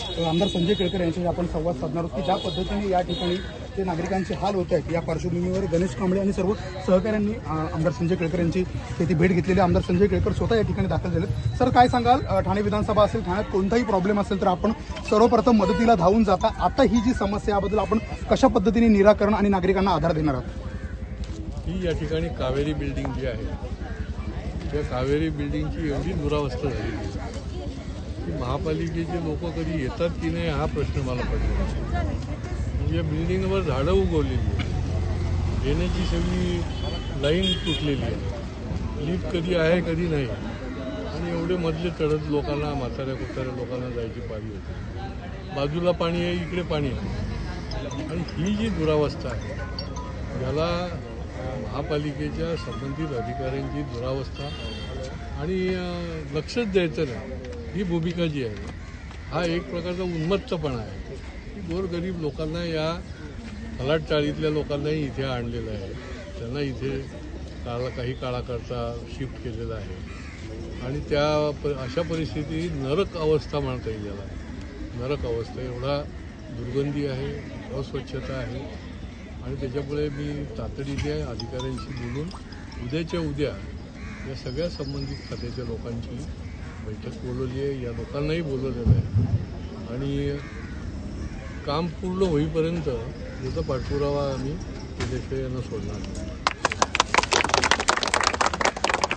आमदार संजय केळकर यांच्याशी आपण संवाद साधणार आहोत की ज्या पद्धतीने या ठिकाणी ते नागरिकांचे हाल होत आहेत, या पार्श्वभूमीवर गणेश कांबळे आणि सर्व सहकाऱ्यांनी आमदार संजय केळकर यांची तेथे भेट घेतलेली. आमदार संजय केळकर स्वतः या ठिकाणी दाखल झाले. सर, काय सांगाल, ठाणे विधानसभा असेल, ठाण्यात कोणताही प्रॉब्लेम असेल तर आपण सर्वप्रथम मदतीला धावून जाता. आता ही जी समस्या याबद्दल आपण कशा पद्धतीने निराकरण आणि नागरिकांना आधार देणार आहात? ही या ठिकाणी कावेरी बिल्डिंग जी आहे त्या कावेरी बिल्डिंगची एवढी दुरावस्था झाली की महापालिकेचे लोक कधी येतात की नाही हा प्रश्न मला पडला. म्हणजे बिल्डिंगवर झाडं उगवलेली आहेत, येण्याची सगळी लाईन तुटलेली आहे, लिफ्ट कधी आहे कधी नाही, आणि एवढे मधले चढत लोकांना, म्हाताऱ्या कुताऱ्या लोकांना जायची पाळी होती. बाजूला पाणी आहे, इकडे पाणी आहे, आणि ही जी दुरावस्था आहे याला महापालिकेच्या संबंधित अधिकाऱ्यांची दुरावस्था आणि लक्षच द्यायचं नाही ही भूमिका जी आहे हा एक प्रकारचा उन्मत्तपणा आहे की गोरगरीब लोकांना, या फलाट चाळीतल्या लोकांनाही इथे आणलेलं आहे, त्यांना इथे काही काळाकरता शिफ्ट केलेलं आहे, आणि अशा परिस्थितीत नरक अवस्था म्हणता येईल याला. नरक अवस्था, एवढा दुर्गंधी आहे, अस्वच्छता आहे, आणि त्याच्यामुळे मी तातडीने अधिकाऱ्यांशी बोलून उद्याच्या उद्या या सगळ्या संबंधित खात्याच्या लोकांची बैठक बोलवली आहे, या लोकांनाही बोलवलेलं आहे, आणि काम पूर्ण होईपर्यंत याचा पाठपुरावा आम्ही केल्याशिवाय यांना सोडणार नाही.